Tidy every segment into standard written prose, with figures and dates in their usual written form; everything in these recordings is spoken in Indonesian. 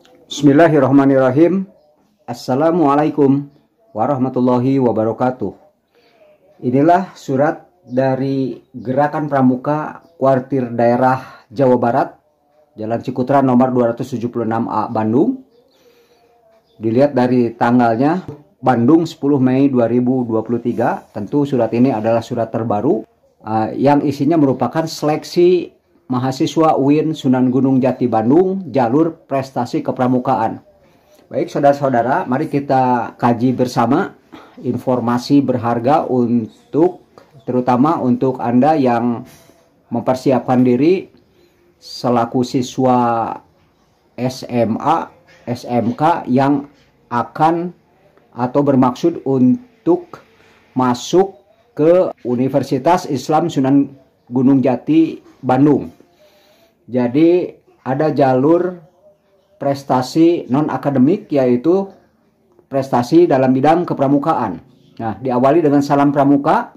Bismillahirrahmanirrahim. Assalamualaikum warahmatullahi wabarakatuh. Inilah surat dari Gerakan Pramuka Kuartir Daerah Jawa Barat, Jalan Cikutra nomor 276A Bandung. Dilihat dari tanggalnya, Bandung 10 Mei 2023. Tentu surat ini adalah surat terbaru yang isinya merupakan seleksi mahasiswa UIN Sunan Gunung Jati Bandung jalur prestasi kepramukaan. Baik saudara-saudara, mari kita kaji bersama informasi berharga terutama untuk Anda yang mempersiapkan diri selaku siswa SMA, SMK yang akan atau bermaksud untuk masuk ke Universitas Islam Sunan Gunung Jati Bandung. Jadi ada jalur prestasi non-akademik, yaitu prestasi dalam bidang kepramukaan. Nah, diawali dengan salam pramuka.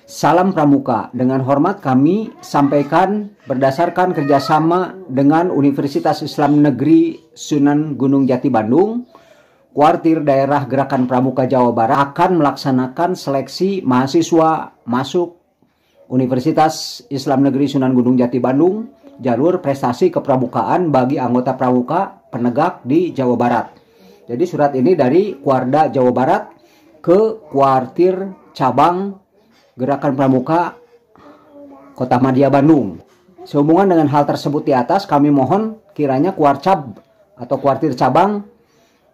Salam pramuka, dengan hormat kami sampaikan berdasarkan kerjasama dengan Universitas Islam Negeri Sunan Gunung Jati Bandung, Kuartir Daerah Gerakan Pramuka Jawa Barat akan melaksanakan seleksi mahasiswa masuk Universitas Islam Negeri Sunan Gunung Jati Bandung jalur prestasi kepramukaan bagi anggota pramuka penegak di Jawa Barat. Jadi surat ini dari Kuarda Jawa Barat ke Kuartir Cabang Gerakan Pramuka Kota Madia Bandung. Sehubungan dengan hal tersebut di atas, kami mohon kiranya Kuarcab atau Kuartir Cabang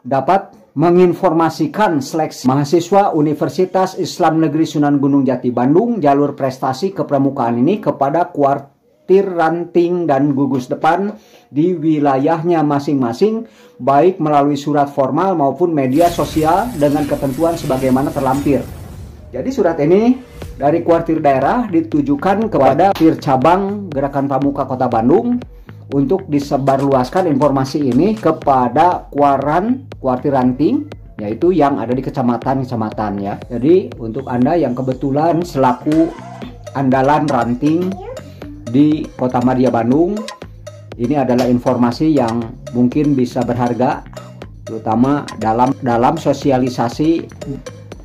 dapat menginformasikan seleksi mahasiswa Universitas Islam Negeri Sunan Gunung Jati Bandung jalur prestasi kepramukaan ini kepada kuartir ranting dan gugus depan di wilayahnya masing-masing, baik melalui surat formal maupun media sosial dengan ketentuan sebagaimana terlampir. Jadi surat ini dari kuartir daerah ditujukan kepada kuartir cabang Gerakan Pramuka Kota Bandung untuk disebarluaskan informasi ini kepada kuartir ranting, yaitu yang ada di kecamatan-kecamatan ya. Jadi untuk Anda yang kebetulan selaku andalan ranting di Kota Madia Bandung, ini adalah informasi yang mungkin bisa berharga, terutama dalam sosialisasi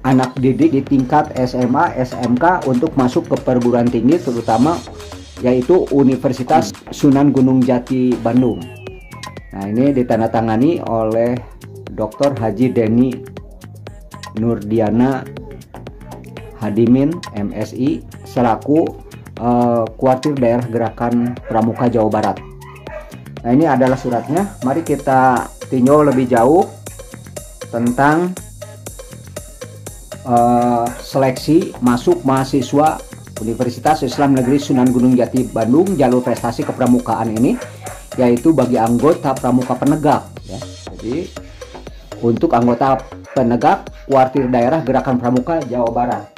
anak didik di tingkat SMA, SMK untuk masuk ke perguruan tinggi, terutama yaitu Universitas Sunan Gunung Jati Bandung. Nah, ini ditandatangani oleh Dr. Haji Deni Nurdiana Hadimin MSI selaku Kuartir Daerah Gerakan Pramuka Jawa Barat. Nah, ini adalah suratnya. Mari kita tinjau lebih jauh tentang seleksi masuk mahasiswa Universitas Islam Negeri Sunan Gunung Jati Bandung jalur prestasi kepramukaan ini, yaitu bagi anggota pramuka penegak ya. Jadi untuk anggota penegak Kuartir Daerah Gerakan Pramuka Jawa Barat.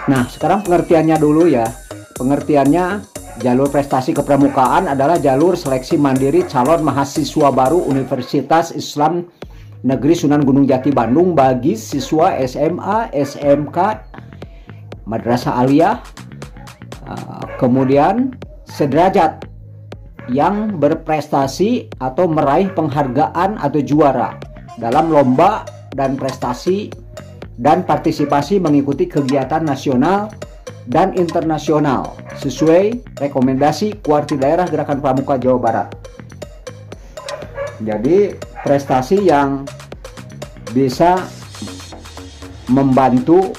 Nah, sekarang pengertiannya dulu ya. Pengertiannya, jalur prestasi kepramukaan adalah jalur seleksi mandiri calon mahasiswa baru Universitas Islam Negeri Sunan Gunung Jati Bandung bagi siswa SMA, SMK, Madrasah Aliyah, kemudian sederajat yang berprestasi atau meraih penghargaan atau juara dalam lomba dan prestasi dan partisipasi mengikuti kegiatan nasional dan internasional sesuai rekomendasi Kuartir Daerah Gerakan Pramuka Jawa Barat. Jadi prestasi yang bisa membantu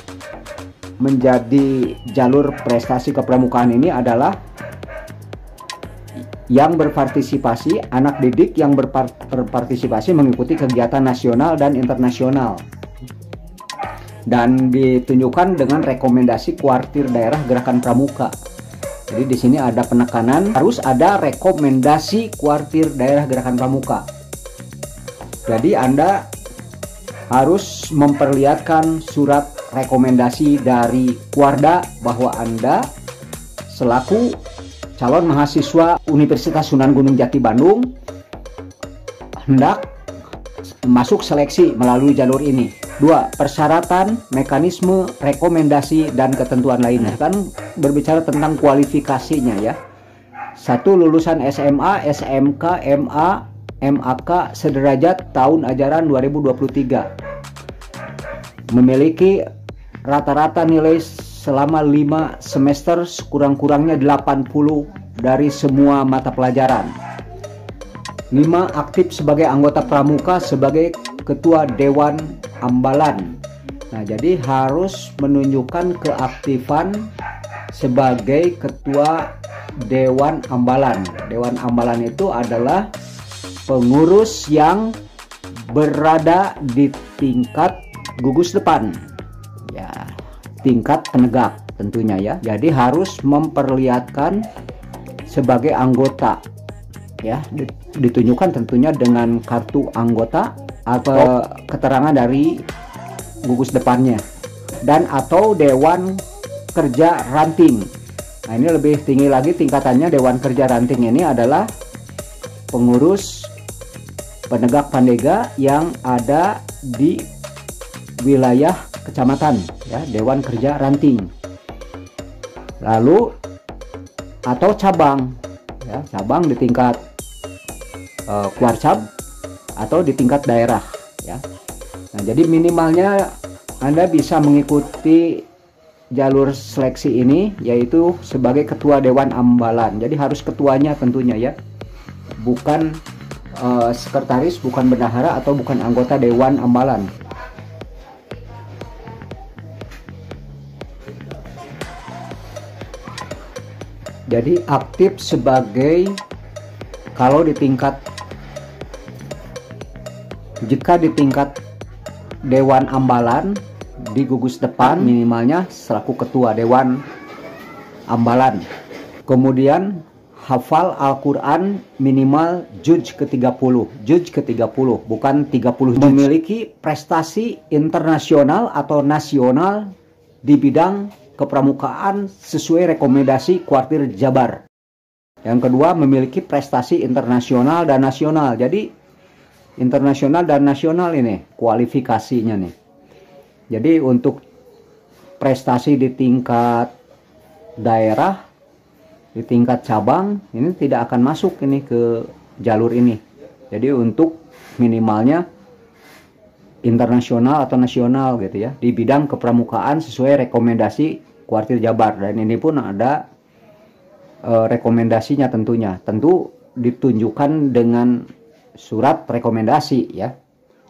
menjadi jalur prestasi kepramukaan ini adalah yang berpartisipasi, anak didik yang berpartisipasi mengikuti kegiatan nasional dan internasional, dan ditunjukkan dengan rekomendasi Kuartir Daerah Gerakan Pramuka. Jadi di sini ada penekanan harus ada rekomendasi Kuartir Daerah Gerakan Pramuka. Jadi Anda harus memperlihatkan surat rekomendasi dari Kuarda bahwa Anda selaku calon mahasiswa Universitas Sunan Gunung Jati Bandung hendak masuk seleksi melalui jalur ini. 2. Persyaratan, mekanisme, rekomendasi, dan ketentuan lainnya. Kan berbicara tentang kualifikasinya ya. 1. Lulusan SMA, SMK, MA, MAK sederajat tahun ajaran 2023. Memiliki rata-rata nilai selama 5 semester sekurang-kurangnya 80 dari semua mata pelajaran. 5. Aktif sebagai anggota pramuka sebagai ketua Dewan Ambalan. Nah, jadi harus menunjukkan keaktifan sebagai ketua Dewan Ambalan. Dewan Ambalan itu adalah pengurus yang berada di tingkat gugus depan, ya, tingkat penegak tentunya ya. Jadi harus memperlihatkan sebagai anggota, ya, ditunjukkan tentunya dengan kartu anggota atau keterangan dari gugus depannya, dan atau Dewan Kerja Ranting. Nah, ini lebih tinggi lagi tingkatannya. Dewan Kerja Ranting ini adalah pengurus penegak pandega yang ada di wilayah kecamatan, ya, Dewan Kerja Ranting. Lalu atau cabang, ya, cabang di tingkat Kuarcap atau di tingkat daerah, ya. Nah, jadi minimalnya Anda bisa mengikuti jalur seleksi ini, yaitu sebagai ketua Dewan Ambalan. Jadi harus ketuanya tentunya ya, bukan sekretaris, bukan bendahara, atau bukan anggota Dewan Ambalan. Jadi aktif sebagai, kalau di tingkat, jika di tingkat Dewan Ambalan di gugus depan, minimalnya selaku ketua Dewan Ambalan. Kemudian hafal Al-Quran minimal juz ke-30, bukan 30 juz. Memiliki prestasi internasional atau nasional di bidang kepramukaan sesuai rekomendasi Kuartir Jabar. Yang kedua, memiliki prestasi internasional dan nasional. Jadi internasional dan nasional ini kualifikasinya nih. Jadi untuk prestasi di tingkat daerah, di tingkat cabang, ini tidak akan masuk ini ke jalur ini. Jadi untuk minimalnya internasional atau nasional gitu ya, di bidang kepramukaan sesuai rekomendasi Kuartir Jabar. Dan ini pun ada rekomendasinya tentunya. Tentu ditunjukkan dengan surat rekomendasi ya.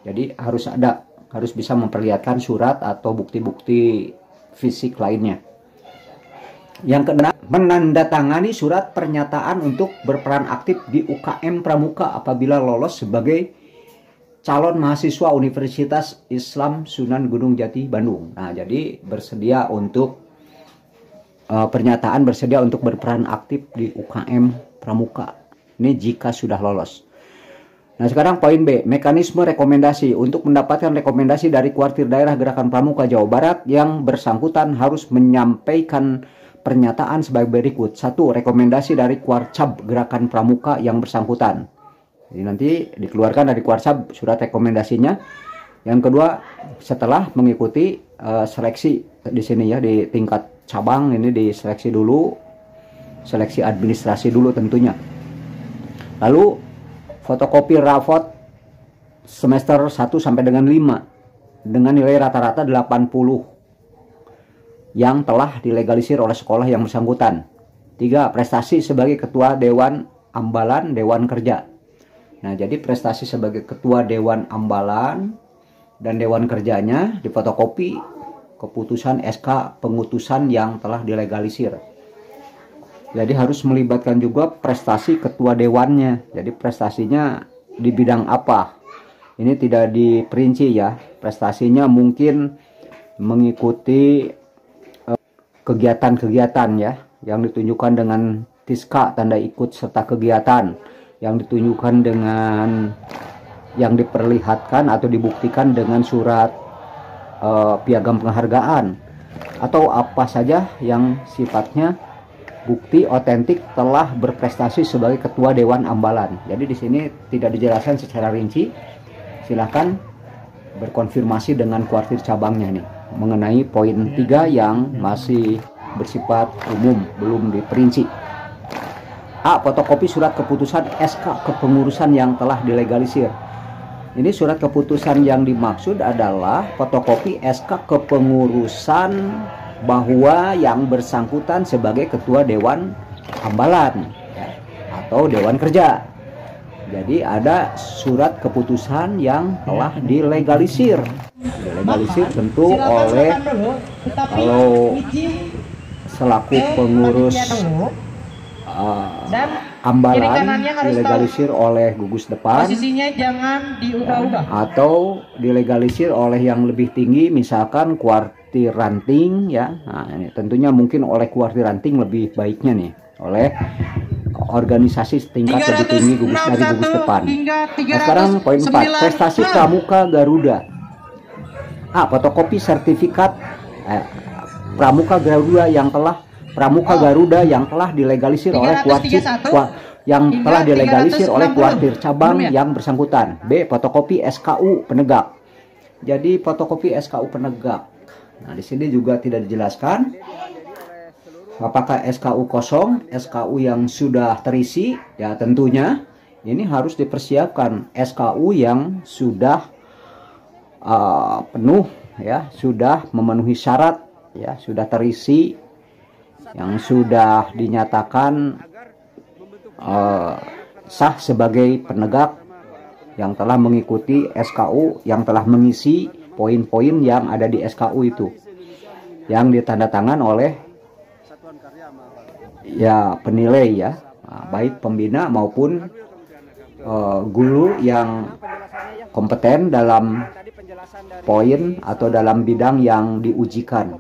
Jadi harus bisa memperlihatkan surat atau bukti-bukti fisik lainnya. Yang keenam, menandatangani surat pernyataan untuk berperan aktif di UKM Pramuka apabila lolos sebagai calon mahasiswa Universitas Islam Sunan Gunung Jati Bandung. Nah, jadi bersedia untuk pernyataan bersedia untuk berperan aktif di UKM Pramuka. Ini jika sudah lolos. Nah, sekarang poin B, mekanisme rekomendasi. Untuk mendapatkan rekomendasi dari Kuartir Daerah Gerakan Pramuka Jawa Barat, yang bersangkutan harus menyampaikan pernyataan sebagai berikut. 1. Rekomendasi dari Kuarcap Gerakan Pramuka yang bersangkutan. Jadi nanti dikeluarkan dari Kuarcap surat rekomendasinya. Yang kedua, setelah mengikuti seleksi di sini ya, di tingkat cabang ini diseleksi dulu, seleksi administrasi dulu tentunya. Lalu fotokopi rapot semester 1 sampai dengan 5 dengan nilai rata-rata 80 yang telah dilegalisir oleh sekolah yang bersangkutan. 3. Prestasi sebagai ketua Dewan Ambalan Dewan Kerja. Nah, jadi prestasi sebagai ketua Dewan Ambalan dan Dewan Kerjanya difotokopi keputusan SK pengutusan yang telah dilegalisir. Jadi harus melibatkan juga prestasi ketua dewannya. Jadi prestasinya di bidang apa? Ini tidak diperinci ya. Prestasinya mungkin mengikuti kegiatan-kegiatan ya, yang ditunjukkan dengan TISKA, tanda ikut serta kegiatan, yang ditunjukkan dengan, yang diperlihatkan atau dibuktikan dengan surat piagam penghargaan, atau apa saja yang sifatnya bukti otentik telah berprestasi sebagai ketua Dewan Ambalan. Jadi di sini tidak dijelaskan secara rinci. Silahkan berkonfirmasi dengan kuartir cabangnya nih mengenai poin 3 yang masih bersifat umum, belum diperinci. A. Fotokopi surat keputusan SK kepengurusan yang telah dilegalisir. Ini surat keputusan yang dimaksud adalah fotokopi SK kepengurusan bahwa yang bersangkutan sebagai ketua Dewan Hambalan ya, atau Dewan Kerja. Jadi ada surat keputusan yang telah dilegalisir. Dilegalisir tentu oleh, kalau selaku pengurus Hambalan dilegalisir oleh gugus depan, posisinya jangan diubah-ubah, atau dilegalisir oleh yang lebih tinggi, misalkan kuartir ranting ya. Nah, ini tentunya mungkin oleh kuartir ranting lebih baiknya nih, oleh organisasi setingkat lebih tinggi dari gugus depan. Nah, sekarang poin 4, prestasi pramuka Garuda. A. Fotokopi sertifikat pramuka Garuda yang telah dilegalisir oleh kuartir cabang yang bersangkutan. B. Fotokopi SKU penegak. Jadi fotokopi SKU penegak. Nah, di sini juga tidak dijelaskan apakah SKU kosong, SKU yang sudah terisi. Ya tentunya ini harus dipersiapkan SKU yang sudah penuh ya, sudah memenuhi syarat ya, sudah terisi, yang sudah dinyatakan sah sebagai penegak, yang telah mengikuti SKU, yang telah mengisi poin-poin yang ada di SKU itu, yang ditandatangan oleh ya penilai ya, baik pembina maupun guru yang kompeten dalam poin atau dalam bidang yang diujikan.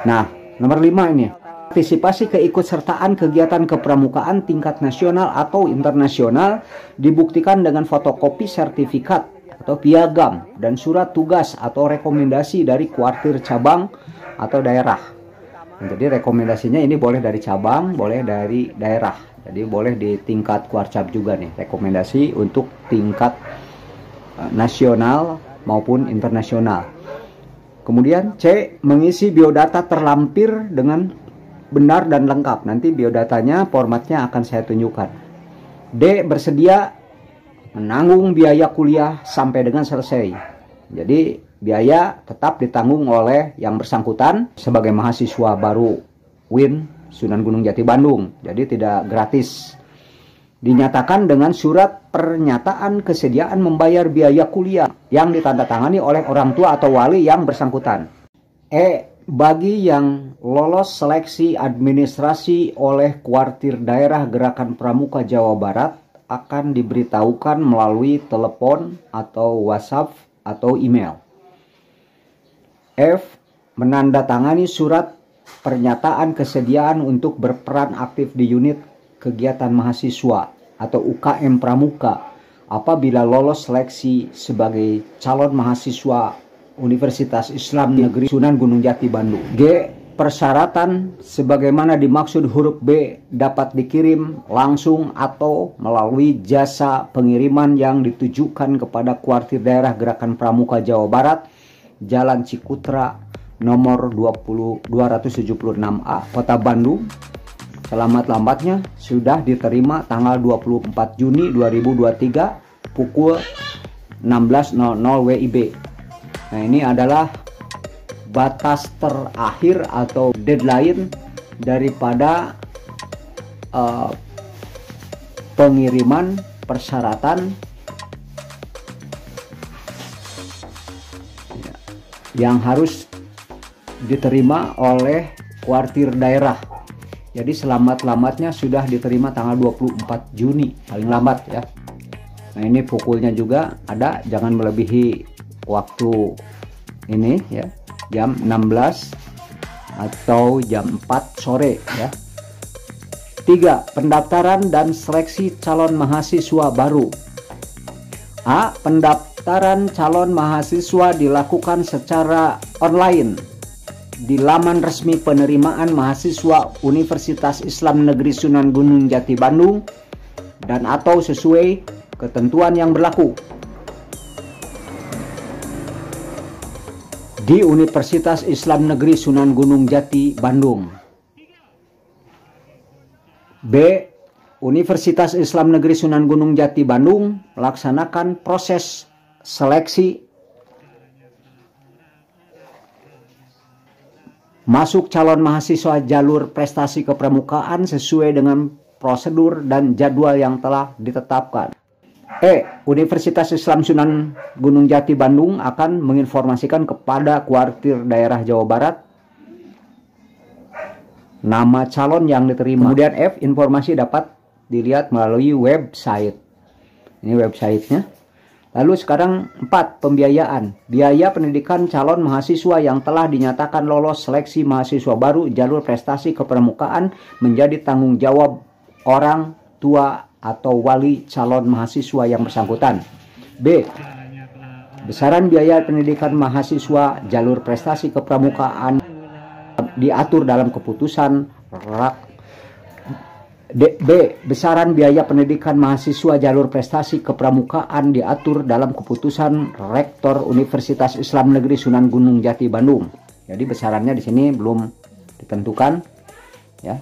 Nah, nomor 5 ini, partisipasi keikutsertaan kegiatan kepramukaan tingkat nasional atau internasional dibuktikan dengan fotokopi sertifikat atau piagam dan surat tugas atau rekomendasi dari kuartir cabang atau daerah. Jadi rekomendasinya ini boleh dari cabang, boleh dari daerah. Jadi boleh di tingkat kuarcap juga nih, rekomendasi untuk tingkat nasional maupun internasional. Kemudian C. Mengisi biodata terlampir dengan benar dan lengkap. Nanti biodatanya formatnya akan saya tunjukkan. D. Bersedia menanggung biaya kuliah sampai dengan selesai. Jadi biaya tetap ditanggung oleh yang bersangkutan sebagai mahasiswa baru UIN Sunan Gunung Jati Bandung. Jadi tidak gratis. Dinyatakan dengan surat pernyataan kesediaan membayar biaya kuliah yang ditandatangani oleh orang tua atau wali yang bersangkutan. E. Bagi yang lolos seleksi administrasi oleh kuartir daerah Gerakan Pramuka Jawa Barat akan diberitahukan melalui telepon atau WhatsApp atau email. F. Menandatangani surat pernyataan kesediaan untuk berperan aktif di unit kegiatan mahasiswa atau UKM Pramuka apabila lolos seleksi sebagai calon mahasiswa Universitas Islam Negeri Sunan Gunung Jati Bandung. G. Persyaratan sebagaimana dimaksud huruf B dapat dikirim langsung atau melalui jasa pengiriman yang ditujukan kepada kuartir daerah Gerakan Pramuka Jawa Barat, Jalan Cikutra nomor 276A, Kota Bandung. Selamat-lambatnya sudah diterima tanggal 24 Juni 2023 pukul 16.00 WIB. Nah, ini adalah batas terakhir atau deadline daripada pengiriman persyaratan yang harus diterima oleh kuartir daerah. Jadi selamat-lambatnya sudah diterima tanggal 24 Juni paling lambat ya. Nah, ini pukulnya juga ada, jangan melebihi waktu ini ya, jam 16 atau jam 4 sore ya. 3. Pendaftaran dan seleksi calon mahasiswa baru. A. Pendaftaran calon mahasiswa dilakukan secara online di laman resmi penerimaan mahasiswa Universitas Islam Negeri Sunan Gunung Jati Bandung dan atau sesuai ketentuan yang berlaku di Universitas Islam Negeri Sunan Gunung Jati Bandung. B. Universitas Islam Negeri Sunan Gunung Jati Bandung melaksanakan proses seleksi masuk calon mahasiswa jalur prestasi kepramukaan sesuai dengan prosedur dan jadwal yang telah ditetapkan. E. Universitas Islam Sunan Gunung Jati Bandung akan menginformasikan kepada kuartir daerah Jawa Barat nama calon yang diterima. Kemudian F. Informasi dapat dilihat melalui website. Ini websitenya. Lalu sekarang 4. Pembiayaan. Biaya pendidikan calon mahasiswa yang telah dinyatakan lolos seleksi mahasiswa baru jalur prestasi kepramukaan menjadi tanggung jawab orang tua atau wali calon mahasiswa yang bersangkutan. B. Besaran biaya pendidikan mahasiswa jalur prestasi kepramukaan diatur dalam keputusan B. Besaran biaya pendidikan mahasiswa jalur prestasi kepramukaan diatur dalam keputusan Rektor Universitas Islam Negeri Sunan Gunung Jati Bandung. Jadi besarannya di sini belum ditentukan, ya.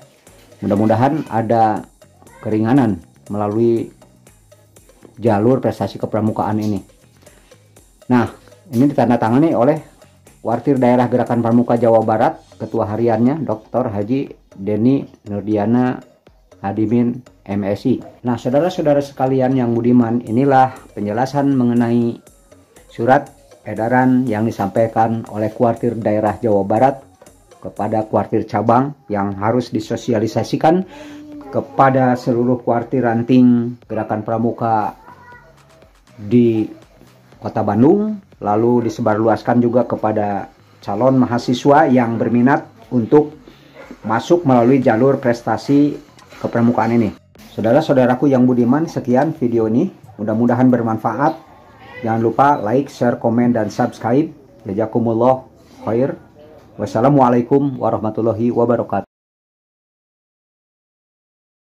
Mudah-mudahan ada keringanan melalui jalur prestasi kepramukaan ini. Nah, ini ditandatangani oleh Kuartir Daerah Gerakan Pramuka Jawa Barat, Ketua Hariannya Dr. Haji Deni Nurdiana Hadimin MSI. Nah, saudara-saudara sekalian yang budiman, inilah penjelasan mengenai surat edaran yang disampaikan oleh Kuartir Daerah Jawa Barat kepada kuartir cabang yang harus disosialisasikan kepada seluruh kuartir ranting Gerakan Pramuka di Kota Bandung, lalu disebarluaskan juga kepada calon mahasiswa yang berminat untuk masuk melalui jalur prestasi kepramukaan ini. Saudara-saudaraku yang budiman, sekian video ini. Mudah-mudahan bermanfaat. Jangan lupa like, share, komen, dan subscribe. Jazakumullah khair. Wassalamualaikum warahmatullahi wabarakatuh.